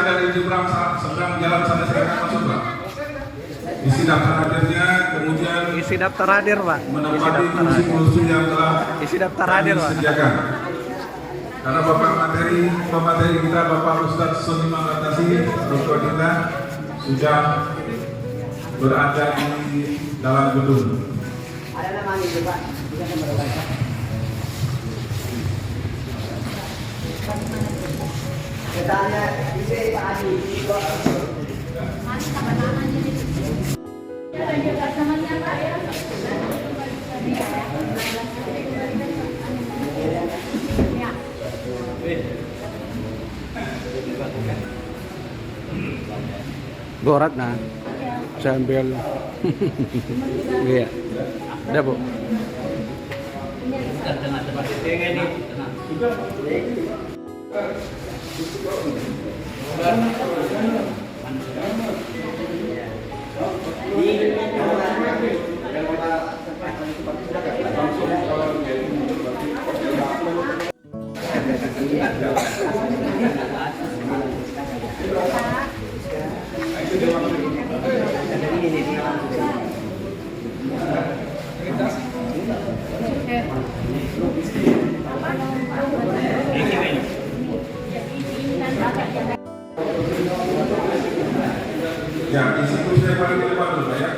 dari Jebrang seberang jalan sana silakan masuk Pak. Isi daftar hadirnya, kemudian isi daftar hadir Pak. menempati kursi-kursi yang telah Isi daftar hadir Pak. disediakan. Karena pemateri kita Bapak Ustadz Soni Mangatasi, Dr. kita sudah berada di dalam gedung. Ada namanya juga Pak. Katanya bisa Pak Adi. Gorat nah. Saya ambil. Iya. Ada Bu. Ya, isi kursi yang paling depan dulu Pak ya.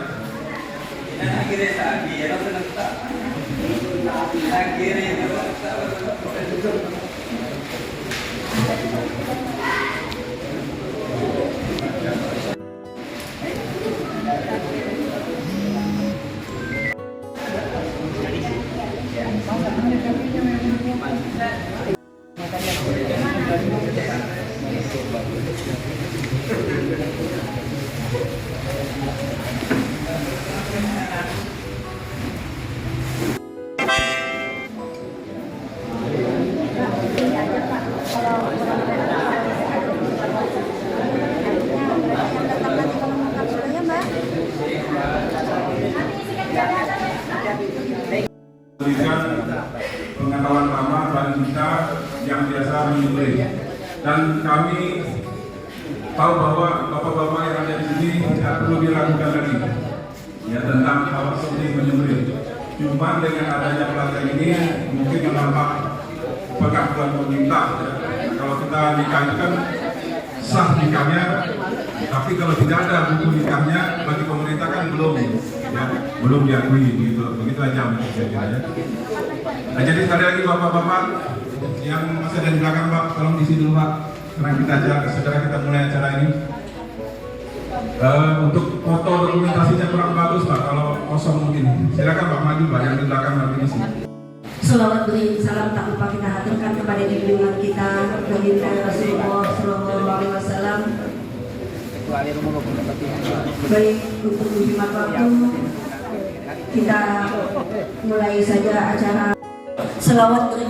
Berikan pengetahuan lama dan kita yang biasa menyembelih. Dan kami tahu bahwa bapak-bapak yang ada di sini tidak perlu diragukan lagi ya tentang hal seperti menyembelih. Cuma dengan adanya pelatihan ini mungkin menambah pengakuan pemerintah. Ya. Kalau kita nikah itu kan sah nikahnya, tapi kalau tidak ada buku nikahnya bagi pemerintah kan belum diakui gitu. Begitu aja menurut saya ya. Nah, jadi sekali lagi bapak-bapak yang masih ada di belakang Pak, tolong isi dulu Pak. Segera kita mulai acara ini. Untuk foto dokumentasinya kurang bagus Pak, kalau kosong mungkin. Silakan Pak maju Pak, yang di belakang nanti isi. Selawat beri salam tak lupa kita haturkan kepada junjungan kita baginda Rasulullah Sallallahu Alaihi Wasallam. Baik, untuk menjimat waktu kita mulai saja acara. Selawat beri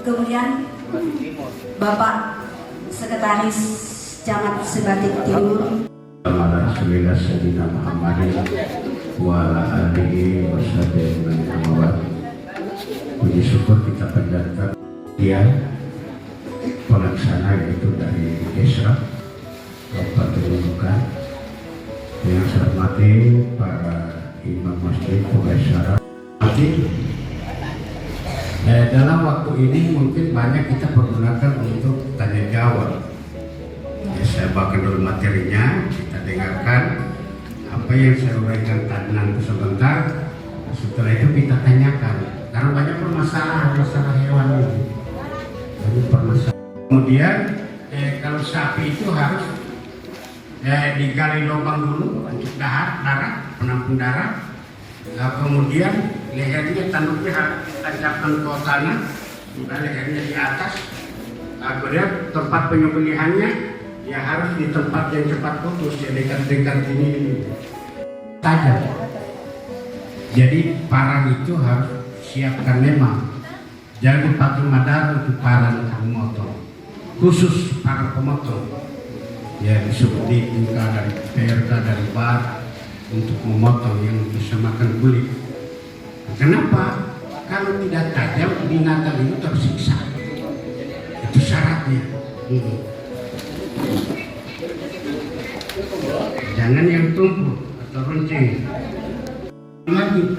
kemudian Bapak Sekretaris Camat Sebatik Timur. Alhamdulillah Sayyidina Muhammadin wa ala alihi wa sahbihi. Puji syukur kita panjatkan dia pelaksana yaitu dari desa Kabupaten Nunukan yang saya hormati para imam masjid, pegawai syara. Dalam waktu ini mungkin banyak kita pergunakan untuk tanya jawab. Ya, saya bawakan dulu materinya, kita dengarkan apa yang saya uraikan tadi sebentar. Setelah itu kita tanyakan, karena banyak masalah hewan ini. Banyak permasalahan. Kemudian kalau sapi itu harus digali lubang dulu untuk darah, penampung darah. Kemudian lehernya tanduknya tancapkan ke tanah, kemudian lehernya di atas. Kemudian tempat penyembelihannya ya harus di tempat yang cepat putus, ya dekat-dekat ini tajam. Jadi parang itu harus siapkan memang. Jangan dipakai madar untuk parang pemotong, khusus parang pemotong. Ya disuruh dibuka dari PRK dari bar untuk memotong yang bisa makan kulit. Kenapa? Kalau tidak tajam binatang itu tersiksa. Itu syaratnya. jangan yang tumpul atau runcing. Lagi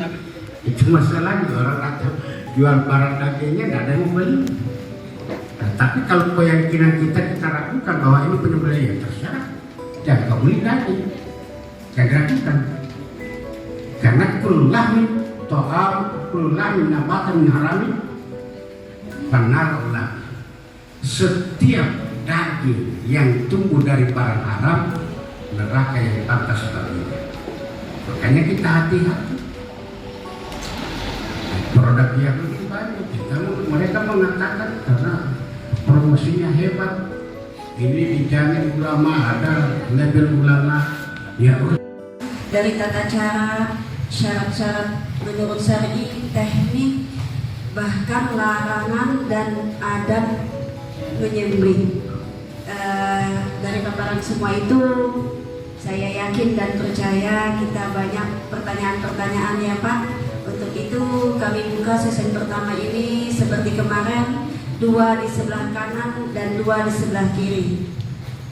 itu masalahnya orang atau jual barang dagingnya nggak ada yang mau beli. Nah, tapi kalau keyakinan kita lakukan bahwa ini penyembelihan terserah, jangan kau beli daging, jangan ragukan. Karena kululamin to'am, kululamin nabatan harami, benar ulah. Setiap daging yang tumbuh dari barang haram, neraka yang pantas baginya. Makanya kita hati-hati. Produk yang lebih banyak, mereka mengatakan karena promosinya hebat. Ini dijamin ulama, ada label ulama. Ya, dari tata cara, syarat-syarat menurut syar'i, teknik, bahkan larangan dan adab menyembelih. Dari paparan semua itu, saya yakin dan percaya kita banyak pertanyaan-pertanyaan ya Pak. Untuk itu kami buka sesi pertama ini seperti kemarin, 2 di sebelah kanan dan 2 di sebelah kiri.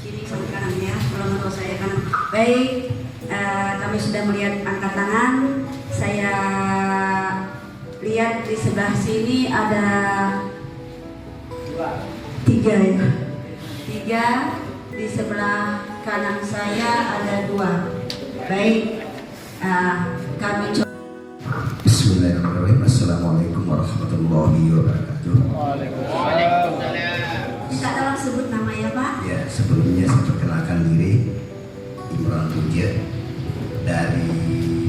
Kiri sama kanan ya, kalau menurut saya kanan. Baik, kami sudah melihat angkat tangan. Saya lihat di sebelah sini ada 3 ya. 3, di sebelah kanan saya ada 2. Baik, kami coba. Bismillahirrahmanirrahim. Assalamualaikum warahmatullahi wabarakatuh. Bisa tolong sebut nama ya Pak? Ya, sebelumnya saya perkenalkan diri, Imran Puja dari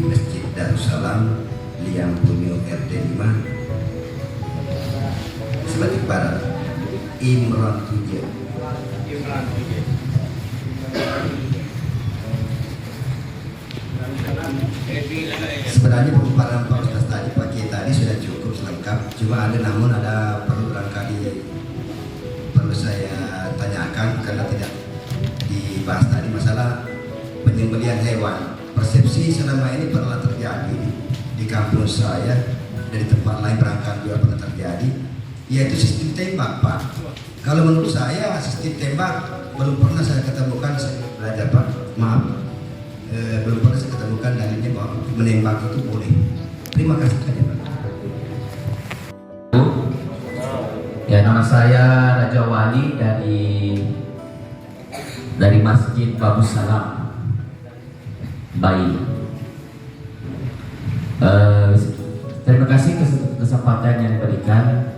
Masjid Darussalam Liang Punyo RT 5 Sebatik Barat. Imran Puja. Sebenarnya pemaparan Pak Ustaz tadi sudah cukup lengkap. Cuma perlu barangkali perlu saya tanyakan karena tidak dibahas tadi masalah penyembelihan hewan. Persepsi selama ini pernah terjadi di kampung saya, dari tempat lain barangkali juga pernah terjadi, yaitu sistem tembak Pak. Kalau menurut saya sistem tembak belum pernah saya ketemukan, saya belajar Pak, maaf, belum pernah saya ketemukan dalilnya bahwa menembak itu boleh. Terima kasih saja Pak. Ya, nama saya Raja Wali dari Masjid Babus Salam Bayi. Terima kasih kesempatan yang diberikan.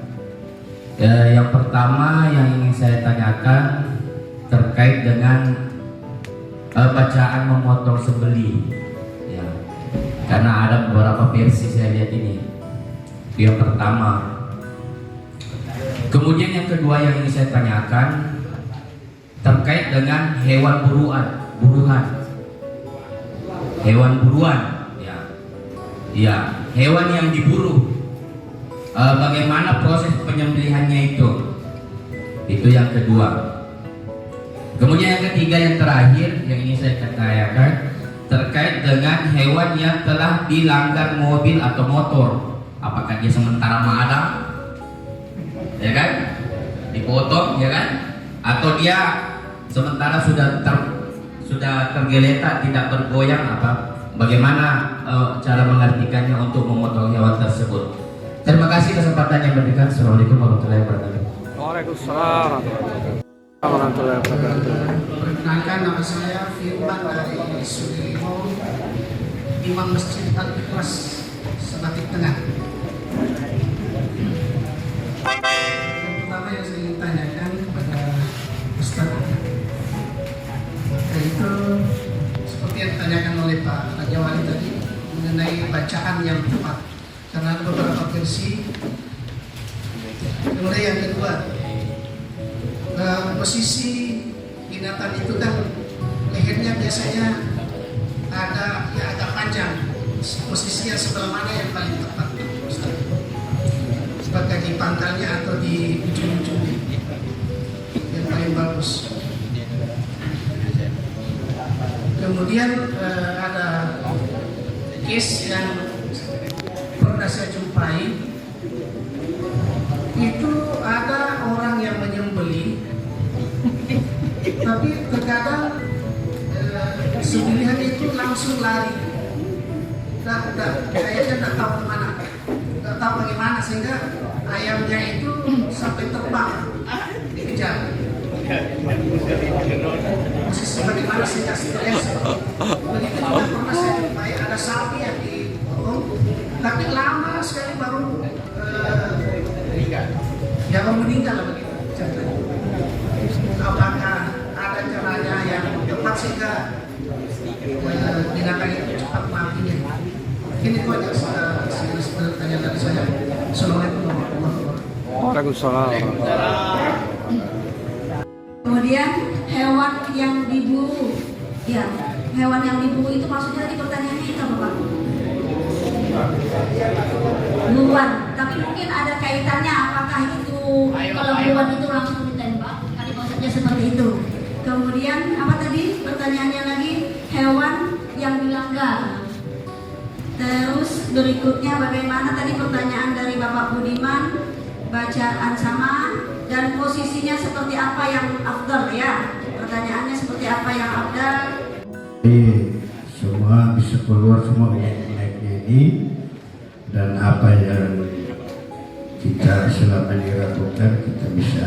Yang pertama yang ingin saya tanyakan terkait dengan bacaan memotong sembelih. Ya, karena ada beberapa versi saya lihat ini. Yang pertama. Kemudian yang kedua yang ingin saya tanyakan terkait dengan hewan buruan. Hewan buruan, ya, hewan yang diburu. Bagaimana proses penyembelihannya itu? Itu yang kedua. Kemudian yang ketiga yang terakhir yang ingin saya tanyakan terkait dengan hewan yang telah dilanggar mobil atau motor. Apakah dia sementara madam? Ya kan, dipotong ya kan, atau dia sementara sudah tergeletak tidak bergoyang apa? Bagaimana cara mengartikannya untuk memotong hewan tersebut? Terima kasih kesempatan yang diberikan. Assalamualaikum warahmatullahi wabarakatuh. Waalaikumsalam warahmatullahi wabarakatuh. perkenalkan nama saya Firman dari Sudirman, Imam Masjid Al-Ikhlas Sebatik Tengah. Yang pertama yang saya ingin tanyakan kepada Ustaz, yaitu seperti yang ditanyakan oleh Pak Raja Wali tadi mengenai bacaan yang tepat, karena ada beberapa versi. Kemudian yang kedua, posisi binatang itu kan lehernya biasanya ada yang agak panjang. Posisi yang sebelah mana yang paling tepat, Ustaz? Apakah di pangkalnya atau di ujung-ujungnya yang paling bagus? Kemudian ada case yang pernah saya jumpai, itu ada orang yang menyembelih, tapi terkadang Sembelihan itu langsung lari. Kayaknya nggak tahu kemana, nggak tahu bagaimana sehingga ayamnya itu sampai terbang dikejar. Posisi bagaimana sehingga stres. Begitu juga pernah saya jumpai ada sapi yang dipotong, tapi lama sekali baru meninggal begitu. Apakah ada caranya yang tepat sehingga binatang itu cepat matinya? Ini itu aja pertanyaan dari saya. Assalamualaikum warahmatullahi wabarakatuh. Waalaikumsalam. Kemudian hewan yang diburu, ya hewan yang diburu itu maksudnya tadi pertanyaannya itu apa Pak? Buruan, tapi mungkin ada kaitannya apakah itu kalau buruan itu langsung ditembak? Tadi maksudnya seperti itu. Kemudian apa tadi pertanyaannya lagi? Hewan yang dilanggar. Terus berikutnya bagaimana tadi pertanyaan dari Bapak Budiman, bacaan sama dan posisinya seperti apa yang afdal ya? Pertanyaannya seperti apa yang afdal? Semua bisa keluar semua penyakit-penyakit ini dan apa yang kita selama dilakukan kita bisa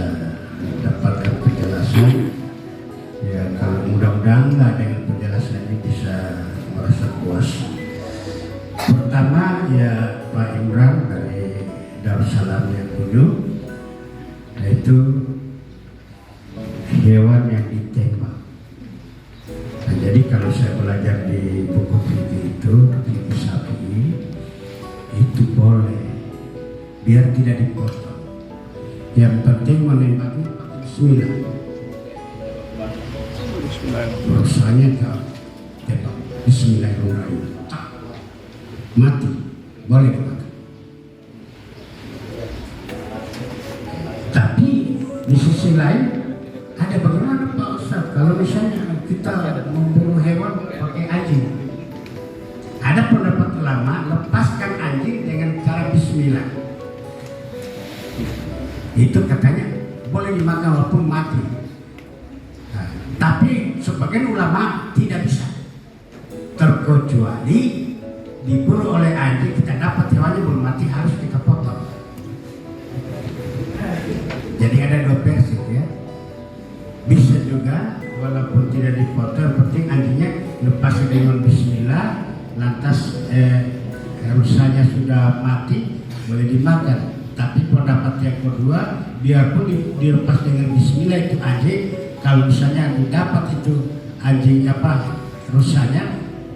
dapatkan penjelasan. Ya kalau mudah-mudahan dengan penjelasan ini bisa merasa puas. Pertama ya Pak Imran dari Darussalam yang 7, yaitu hewan yang ditembak. Nah, jadi kalau saya belajar di buku fikih itu, fikih Syafi'i itu boleh, biar tidak dipotong. Yang penting menembaknya Bismillah. Rasanya tembak Bismillahirrahmanirrahim. Mati, boleh dimakan. Tapi di sisi lain ada bagaimana Pak Ustaz kalau misalnya kita memburu hewan pakai anjing. Ada pendapat ulama lepaskan anjing dengan cara Bismillah. Itu katanya boleh dimakan walaupun mati. Nah, tapi sebagian ulama tidak bisa, terkecuali diburu oleh anjing, kita dapat hewannya belum mati harus kita potong. Jadi ada dua versi ya. Bisa juga walaupun tidak dipotong, penting anjingnya lepas dengan Bismillah, lantas rusanya sudah mati boleh dimakan. Tapi pendapat yang kedua, biarpun dilepas dengan Bismillah itu anjing, kalau misalnya didapat itu anjing rusanya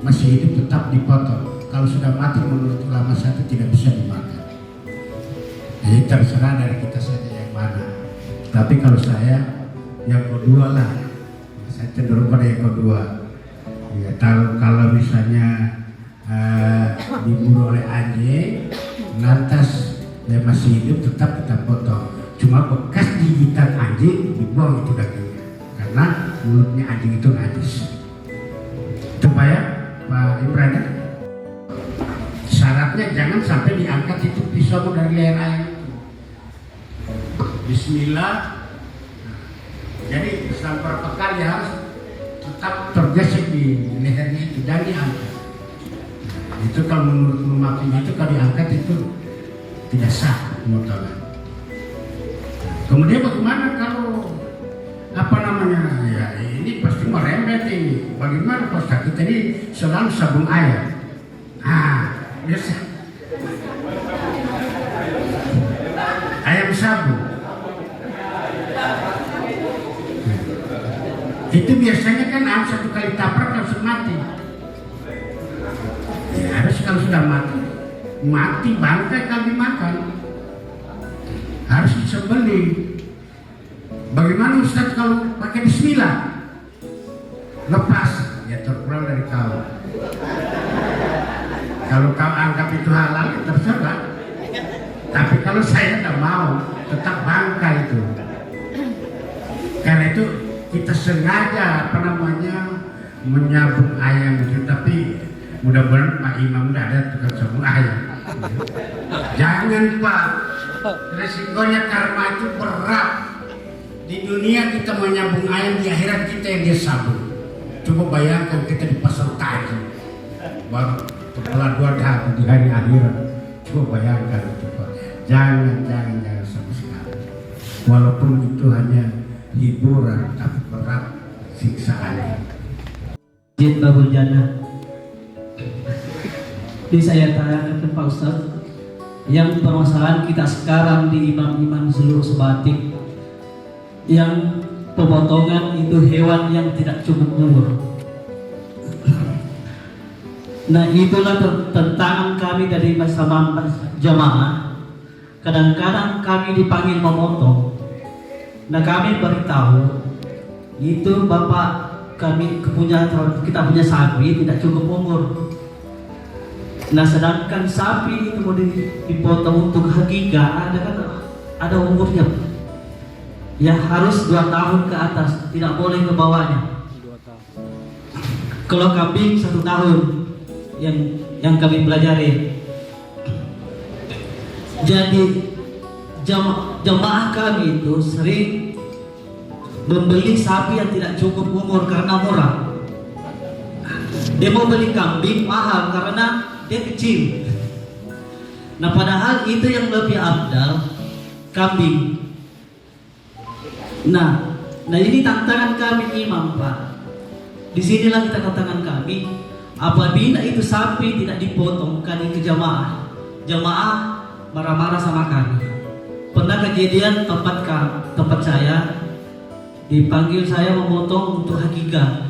masih hidup tetap dipotong. Kalau sudah mati menurut ulama satu tidak bisa dimakan. Jadi terserah dari kita saja yang mana. Tapi kalau saya yang kedua lah, saya cenderung pada yang kedua. Ya, kalau misalnya diburu oleh anjing, lantas dia masih hidup tetap kita potong. Cuma bekas gigitan anjing dibuang itu dagingnya, karena mulutnya anjing itu najis. Itu Pak ya, Pak Imran ya? Syaratnya jangan sampai diangkat itu pisau dari leher ayam. Bismillah. Jadi sampai berapa kali harus tetap tergesek di lehernya itu dan diangkat. Itu kalau menurut memakinya itu kalau diangkat itu tidak sah pemotongan. Kemudian bagaimana kalau ya ini pasti merembet ini. Bagaimana Ustaz, kita ini selalu sabun ayam. Biasa ayam sabun itu biasanya kan harus satu kali tabrak langsung mati. Ya harus kalau sudah mati bangkai kalau dimakan harus disembeli. Bagaimana Ustaz kalau pakai Bismillah lepas ya terpulang dari kau. Kalau kau anggap itu halal, ya terserah. Tapi kalau saya tidak mau, tetap bangkai itu. Karena itu kita sengaja menyabung ayam itu. Tapi mudah-mudahan Pak Imam tidak ada tukang sabung ayam. Jangan Pak, resikonya karma itu berat. Di dunia kita menyambung ayam, di akhirat kita yang dia sabung. Coba bayangkan kita di pasar Taji, baru kepala dua tahun di hari akhirat. Coba bayangkan itu Pak. Jangan sama sekali. Walaupun itu hanya hiburan, tapi berat siksaannya. Masjid Babul Jannah. Jadi saya tanyakan ke Pak Ustaz, yang permasalahan kita sekarang di imam-imam seluruh sebatik, yang pemotongan itu hewan yang tidak cukup umur. Nah, itulah tentangan kami dari masyarakat jamaah. Kadang-kadang kami dipanggil memotong. Nah, kami beritahu itu Bapak kita punya sapi tidak cukup umur. Nah, sedangkan sapi itu mau dipotong untuk hakikah ada umurnya. Ya harus 2 tahun ke atas, tidak boleh ke bawahnya. Kalau kambing 1 tahun yang kami pelajari. Jadi jamaah kami itu sering membeli sapi yang tidak cukup umur karena murah. Dia mau beli kambing mahal karena dia kecil. Nah, padahal itu yang lebih afdal kambing. Nah ini tantangan kami imam Pak. Disinilah kita tantangan kami. Apabila itu sapi tidak dipotongkan ke jamaah marah-marah sama kami. Pernah kejadian tempat saya dipanggil saya memotong untuk hakikah.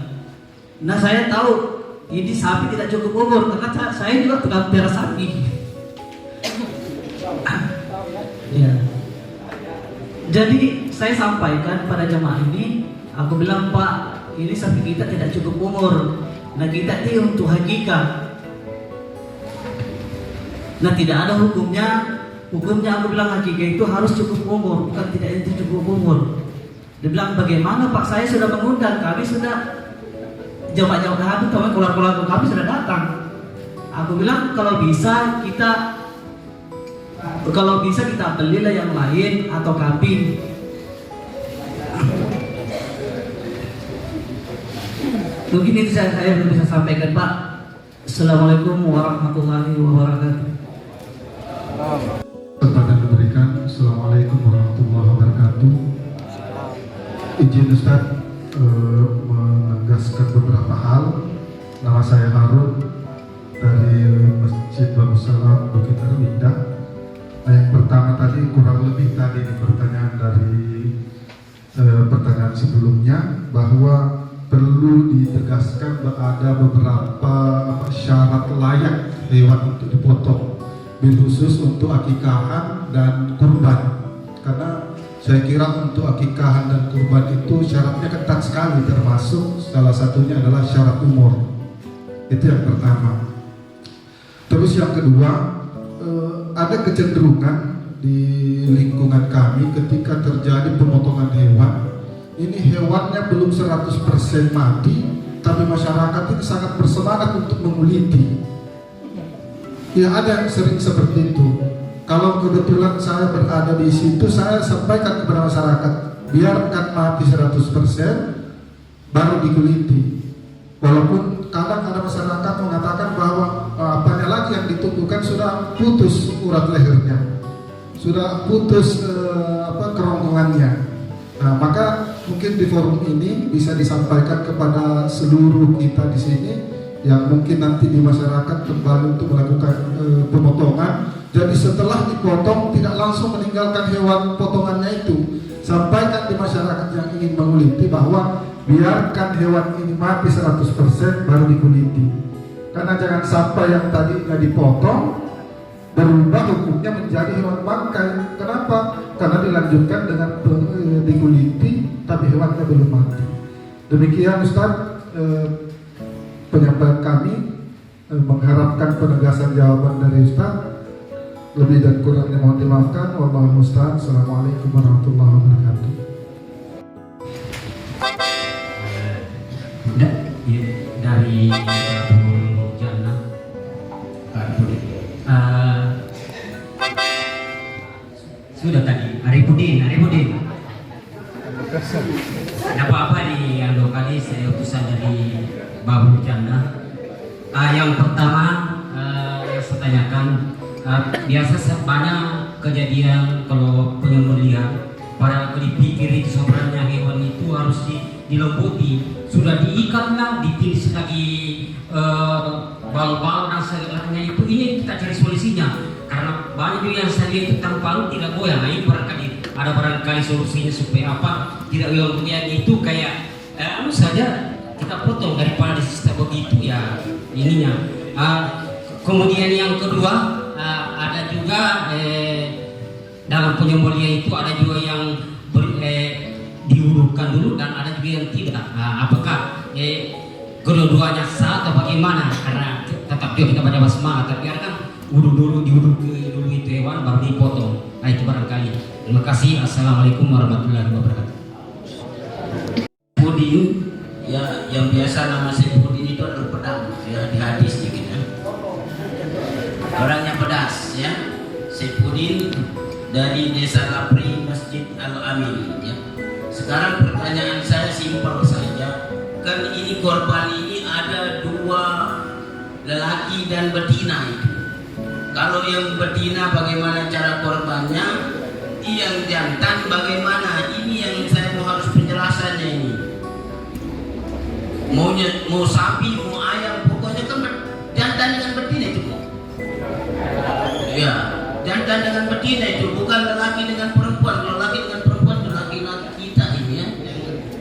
Nah, saya tahu ini sapi tidak cukup umur karena saya juga tukang pelihara sapi. Ya. Jadi saya sampaikan pada jemaah ini, aku bilang Pak, ini sapi kita tidak cukup umur. Nah, kita ini untuk hakikah. Nah, tidak ada hukumnya. Hukumnya aku bilang hakikah itu harus cukup umur, bukan tidak itu cukup umur. Dia bilang bagaimana Pak, saya sudah mengundang, kami sudah jauh-jauh ke hati, keluar-keluar kami sudah datang. Aku bilang kalau bisa kita belilah yang lain atau kambing. Mungkin itu saya belum bisa sampaikan Pak. Assalamualaikum warahmatullahi wabarakatuh. Kesempatan diberikan. Assalamualaikum warahmatullahi wabarakatuh. Izin Ustaz menegaskan beberapa hal. Nama saya Harun dari Masjid Babul Salam Bukit Arwinda. Nah, yang pertama tadi kurang lebih tadi di pertanyaan dari pertanyaan sebelumnya bahwa perlu ditegaskan ada beberapa syarat layak hewan untuk dipotong, bil khusus untuk akikahan dan kurban. Karena saya kira untuk akikahan dan kurban itu syaratnya ketat sekali, termasuk salah satunya adalah syarat umur. Itu yang pertama. Terus yang kedua, ada kecenderungan di lingkungan kami ketika terjadi pemotongan hewan, ini hewannya belum 100% mati, tapi masyarakat itu sangat bersemangat untuk menguliti. Ya, ada yang sering seperti itu. Kalau kebetulan saya berada di situ, saya sampaikan kepada masyarakat, biarkan mati 100% baru dikuliti. Walaupun kadang ada masyarakat mengatakan bahwa apanya lagi yang ditumbuhkan sudah putus urat lehernya, sudah putus kerongkongannya. Nah, maka mungkin di forum ini bisa disampaikan kepada seluruh kita di sini yang mungkin nanti di masyarakat kembali untuk melakukan pemotongan. Jadi setelah dipotong tidak langsung meninggalkan hewan potongannya itu. Sampaikan di masyarakat yang ingin menguliti bahwa biarkan hewan ini mati 100% baru dikuliti. Karena jangan sampai yang tadi nggak dipotong berubah hukumnya menjadi hewan bangkai. Kenapa? Karena dilanjutkan dengan dikuliti tapi hewannya belum mati. Demikian Ustaz penyampaian kami, mengharapkan penegasan jawaban dari Ustaz. Lebih dan kurangnya mohon dimaafkan. Wallahu musta'an. Assalamualaikum warahmatullahi wabarakatuh. Dari Babul Jannah, sudah tadi Arifudin. Ada apa-apa di yang 2 kali saya utusan dari Babu Canda. Yang pertama yang saya tanyakan, biasa banyak kejadian kalau penyembelihan, pada dipikir itu sebenarnya hewan itu harus dilomboki, sudah diikatlah, ditilis lagi bal-bal dan segalanya itu. Ini kita cari solusinya, karena banyak juga yang saya lihat itu tanpa tidak goyang. Nah, ini barangkali solusinya supaya apa, tidak goyang itu kayak saja kita potong daripada di sistem begitu ya ininya. Kemudian yang kedua, ada juga dalam penyembelihan itu ada juga yang diurutkan dulu dan ada juga yang tidak. Apakah kedua-duanya sah atau bagaimana? Karena tetap juga kita baca basmalah, tapi biarkan diurut dulu itu hewan baru dipotong. Nah, itu barangkali. Terima kasih. Assalamualaikum warahmatullahi wabarakatuh. Puding ya, yang biasa nama Saifuddin itu adalah pedang ya, di hadis gitu ya. Orangnya pedas ya. Saifuddin dari Desa Lapri, Masjid Al-Amin ya. Sekarang pertanyaan saya simpel saja. Kan ini korban ini ada 2 lelaki dan betina itu. Kalau yang betina bagaimana cara korbannya? Yang jantan bagaimana? Ini yang saya harus penjelasannya ini. Mau sapi, mau ayam, pokoknya kan jantan dengan betina itu. Ya, jantan dengan betina itu, bukan lelaki dengan perempuan. Kalau lelaki dengan perempuan itu laki-laki kita ini ya,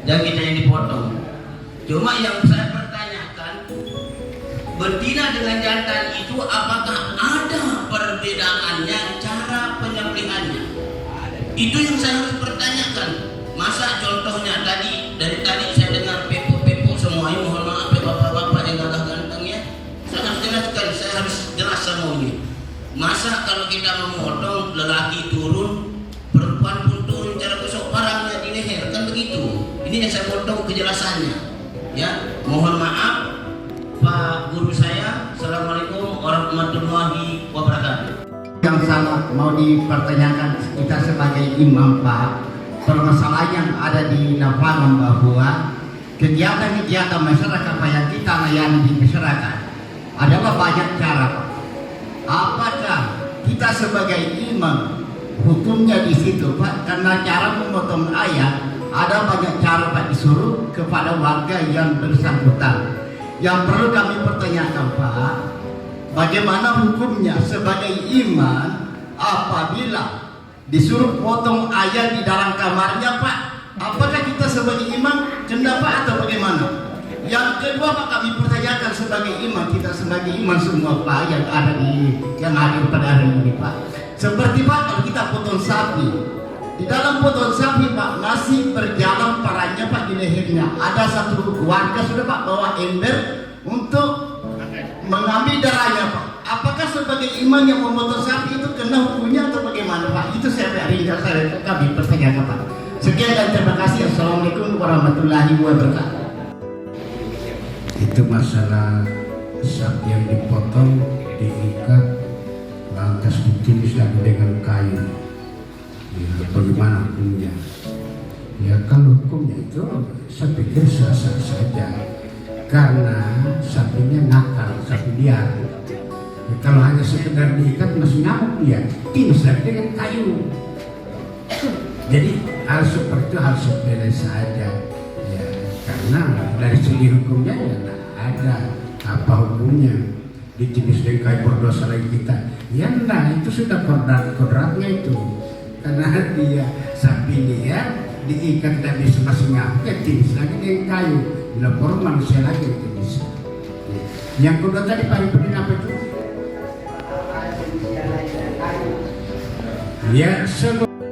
dan kita yang dipotong. Cuma yang saya pertanyakan, betina dengan jantan itu apakah ada perbedaannya cara penyembelihannya? Itu yang saya harus pertanyakan. Masa contohnya dari tadi saya dengar pepo semuanya, mohon maaf ya bapak-bapak yang gagah ganteng ya, sangat jelaskan, saya harus jelas semuanya. Masa kalau kita memotong lelaki turun, perempuan pun turun, cara gosok parangnya di leher, kan begitu. Ini yang saya potong kejelasannya ya. Mohon maaf Pak Guru saya. Assalamualaikum warahmatullahi wabarakatuh. Yang sama mau dipertanyakan kita sebagai imam, Pak, permasalahan yang ada di lapangan bahwa kegiatan-kegiatan masyarakat yang kita layani di masyarakat adalah banyak cara, Pak. Apakah kita sebagai imam hukumnya di situ, Pak? Karena cara memotong ayam ada banyak cara, Pak, disuruh kepada warga yang bersangkutan. Yang perlu kami pertanyakan, Pak, bagaimana hukumnya sebagai imam apabila disuruh potong ayam di dalam kamarnya, Pak? Apakah kita sebagai imam kena, Pak, atau bagaimana? Yang kedua, Pak, kami pertanyakan sebagai imam, kita sebagai imam semua, Pak, yang hadir pada hari ini, Pak. Seperti, Pak, kalau kita potong sapi, di dalam potong sapi, Pak, masih berjalan parahnya, Pak, di lehernya. Ada satu warga sudah, Pak, bawa ember untuk mengambil darahnya, Pak. Apakah sebagai imam yang memotong sapi itu kena hukumnya atau bagaimana, Pak? Itu kami pertanyakan, Pak. Sekian dan terima kasih. Assalamualaikum warahmatullahi wabarakatuh. Itu masalah sapi yang dipotong, diikat, lantas ditulis lagi dengan kayu. Ya, bagaimana hukumnya? Ya, kalau hukumnya itu saya pikir sah-sah saja, karena sapinya nakal, sapi liar. Ya, kalau hanya sekedar diikat masih ngamuk dia, tulis lagi dengan kayu. Jadi hal seperti itu hal sepele saja. Ya, karena dari segi hukumnya ya ada apa hukumnya, ditulis dengan kayu berdosa lagi kita. Ya enggak, itu sudah kodratnya itu. Karena dia sapi liar diikat dan bisa masih ngamuk, ya tulis lagi dengan kayu. Bila baru manusia lagi itu bisa. Yang kedua tadi Pak Ibu apa itu? Ya,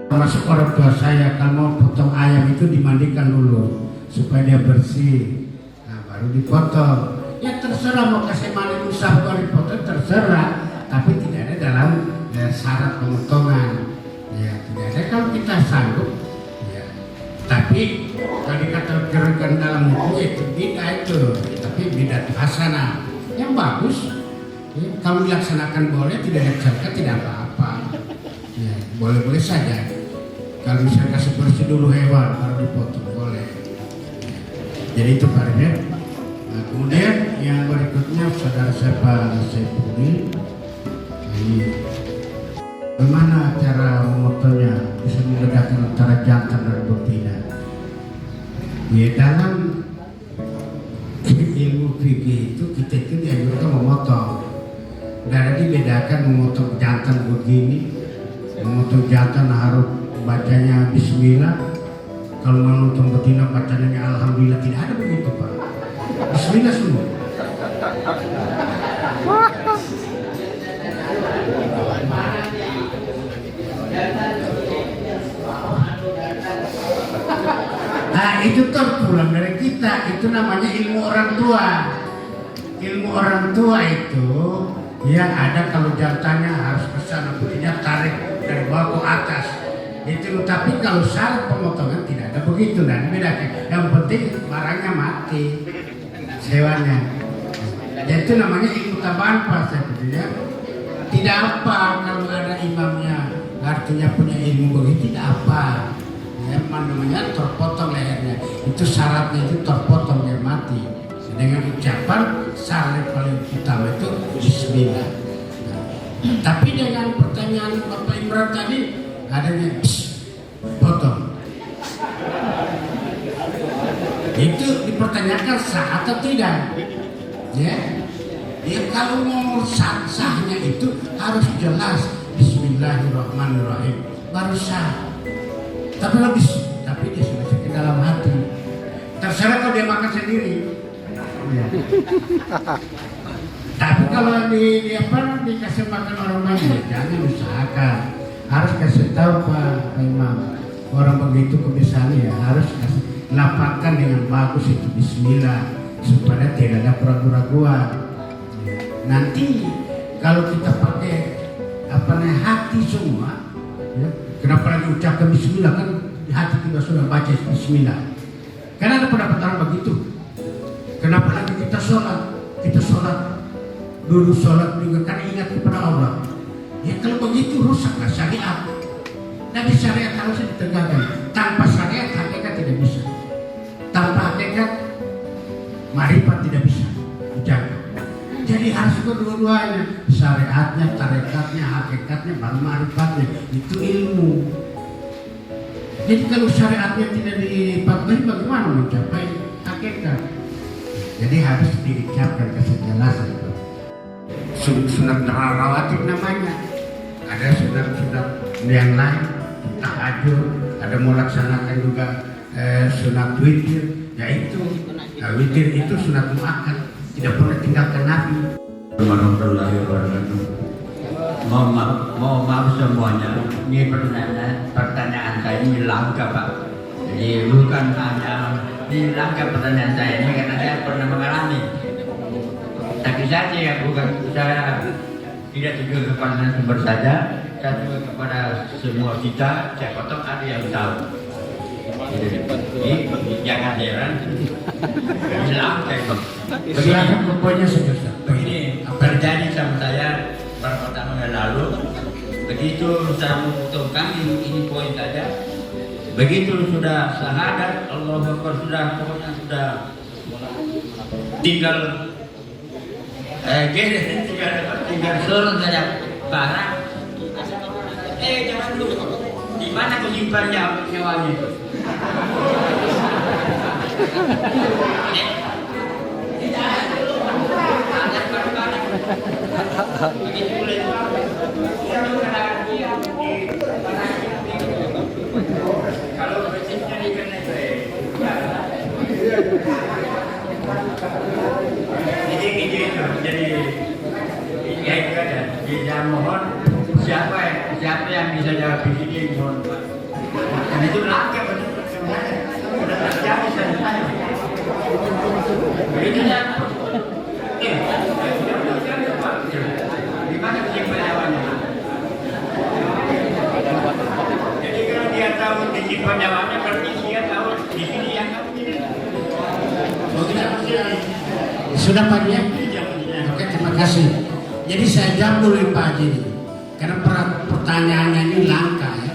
termasuk orang tua saya kalau mau potong ayam itu dimandikan dulu supaya dia bersih. Nah, baru dipotong. Ya terserah mau kasih mandi usah baru dipotong, terserah. Tapi tidak ada dalam syarat pemotongan. Ya, tidak ada kalau kita sanggup. Ya. Tapi kalau dikatakan dalam hukum itu tidak itu, tapi bidat hasanah yang bagus. Ya, kalau dilaksanakan boleh, tidak dilaksanakan tidak apa-apa. Ya, boleh-boleh saja. Kalau misalnya kasih bersih dulu hewan baru dipotong boleh. Jadi itu Pak Rida. Nah, kemudian yang berikutnya saudara saya Pak Saipudin. Ini bagaimana cara memotongnya bisa membedakan antara jantan dan betina? Ya dalam ilmu fikih itu kita itu dianjurkan memotong. Dan dibedakan memotong jantan begini, memotong jantan harus bacanya Bismillah. Kalau memotong betina bacanya Alhamdulillah, tidak ada begitu Pak. Bismillah semua. Nah itu terpulang dari kita, itu namanya ilmu orang tua. Ilmu orang tua itu yang ada kalau jantannya harus ke sana, betinanya tarik dari bawah ke atas. Itu tapi kalau salah pemotongan tidak ada begitu dan bedakan. Yang penting barangnya mati, hewannya. Jadi itu namanya ilmu tambahan Pak sebetulnya. Tidak apa kalau ada imamnya, artinya punya ilmu begitu tidak apa. Yang namanya terpotong lehernya, itu syaratnya itu terpotong dia mati. Dengan ucapan syarat paling utama itu Bismillah. Tapi dengan pertanyaan Bapak Imran tadi adanya potong. Itu dipertanyakan sah atau tidak? Ya, ya kalau mau sahnya itu harus jelas Bismillahirrahmanirrahim baru sah. Tapi dia sudah sakit dalam hati. Terserah kalau dia makan sendiri. Ya. Tapi kalau dikasih makan orang lain, jangan usahakan. Harus kasih tahu Pak Imam. Orang begitu kebiasaannya ya harus kasih lapatkan dengan bagus itu Bismillah supaya tidak ada keraguan-keraguan. Nanti kalau kita pakai hati semua, ya, kenapa lagi ucapkan Bismillah kan di hati kita sudah baca Bismillah. Karena ada pendapat orang begitu. Kenapa lagi kita sholat dulu sholat juga karena ingat kepada Allah. Ya kalau begitu rusaklah syariat. Nabi syariat harus ditegakkan. Tanpa syariat hakikat tidak bisa. Tanpa hakikat marifat tidak bisa dijaga. Jadi harus kedua-duanya, syariatnya, tarekatnya, hakikatnya, baru marifatnya. Itu ilmu. Jadi kalau syariatnya tidak dipatuhi, bagaimana mencapai hakikat? Jadi harus diucapkan kesejelasan. Sunat rawatib namanya. Ada sunat-sunat yang lain, tahajud, ada melaksanakan juga sunat witir, yaitu witir itu sunat muakkad, tidak pernah tinggalkan Nabi. Warahmatullahi wabarakatuh. Mohon maaf semuanya. Ini pertanyaan saya ini langka Pak. Jadi bukan hanya ini langka pertanyaan saya ini karena saya pernah mengalami. Tapi saya bukan saya tidak tujuan kepada sumber saja, saya tujuan kepada semua kita. Saya potong ada yang tahu. Jadi jangan heran. Ini langka itu. Begini terjadi sama saya beberapa tahun yang lalu. Begitu saya membutuhkan ini poin saja. Begitu sudah syahadat, Allahu Akbar sudah pokoknya sudah tinggal tinggal suruh saja barang. Jangan dulu. Di mana menyimpan nyawanya itu? Begitu boleh. Kalau bersihnya dikenai jadi ya itu kan ya mohon siapa yang bisa jawab di sini mohon Pak. Dan itu langka benar sebenarnya sudah terjadi saya. Begitu ya. Di mana menyimpan nyawanya? Jadi kalau dia tahu menyimpan nyawanya berarti dia tahu di sini yang ini. Sudah Pak ya? Oke, terima kasih. Jadi saya jawab dulu Pak Haji, karena pertanyaannya ini langka ya.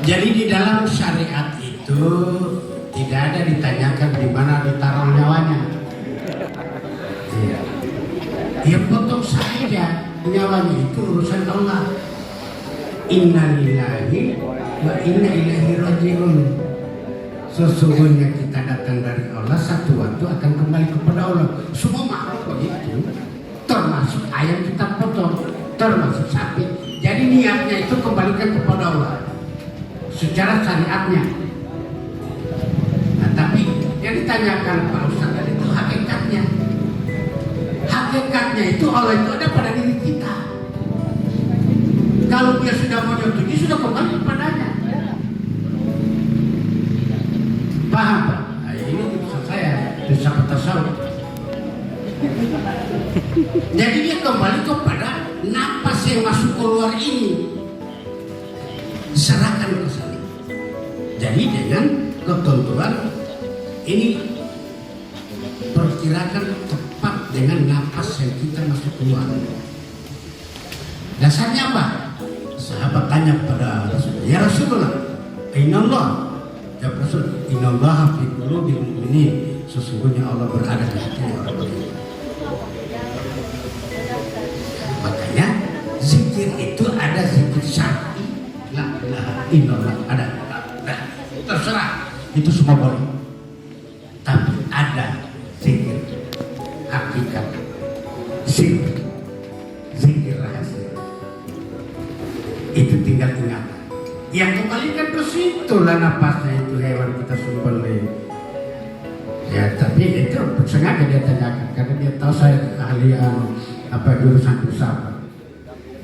Jadi di dalam syariat itu tidak ada ditanyakan di mana ditaruh nyawanya. Ya potong saja, nyawanya itu urusan Allah. Innalillahi wa inna ilaihi raji'un. Sesungguhnya kita datang dari Allah, satu waktu akan kembali kepada Allah. Semua makhluk begitu, termasuk ayam kita potong, termasuk sapi. Jadi niatnya itu kembalikan kepada Allah secara syariatnya. Nah, tapi yang ditanyakan Pak Ustaz tadi itu hakikatnya. Hakikatnya itu Allah itu ada pada diri kita. Kalau dia sudah menyetujui, sudah kembali kepadanya. Paham Pak? Nah, ini maksud saya bisa tasawuf. Jadi dia kembali kepada napas yang masuk keluar ini, serahkan ke sana. Jadi dengan ketentuan ini perkirakan tepat dengan napas yang kita masuk keluar. Dasarnya apa? Sahabat tanya kepada Rasulullah, ya Rasulullah, Inallah, ya Rasul, Inallah fi qulubil mu'minin, sesungguhnya Allah berada di hati orang beriman. Makanya zikir itu ada zikir syar'i, la ilaha illallah, ada. Terserah, itu semua boleh. Tapi ada zikir hakikat, zikir rahasia. Itu tinggal ingat. Yang kembalikan ke situ lah napasnya itu hewan kita sembelih. Ya tapi itu sengaja dia tanyakan karena dia tahu saya keahlian jurusan filsafat.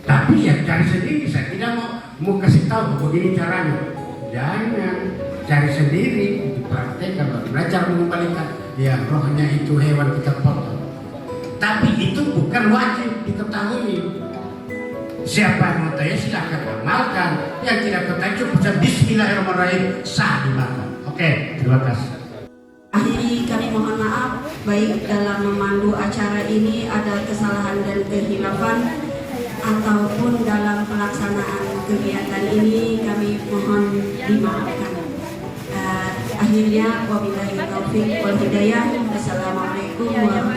Tapi ya cari sendiri, saya tidak mau kasih tahu begini caranya. Jangan cari sendiri, dipraktekkan, belajar mengembalikan. Ya rohnya itu hewan kita potong. Tapi itu bukan wajib diketahui. Siapa yang mau tahu silakan amalkan. Yang tidak ketahui cukup bisa Bismillahirrahmanirrahim, sah dimakan. Oke, terima kasih. Akhiri kami mohon maaf baik dalam memandu acara ini ada kesalahan dan kehilafan ataupun dalam pelaksanaan kegiatan ini kami mohon dimaafkan. Akhirnya wabillahi taufiq wal hidayah. Wassalamualaikum warahmatullahi wabarakatuh.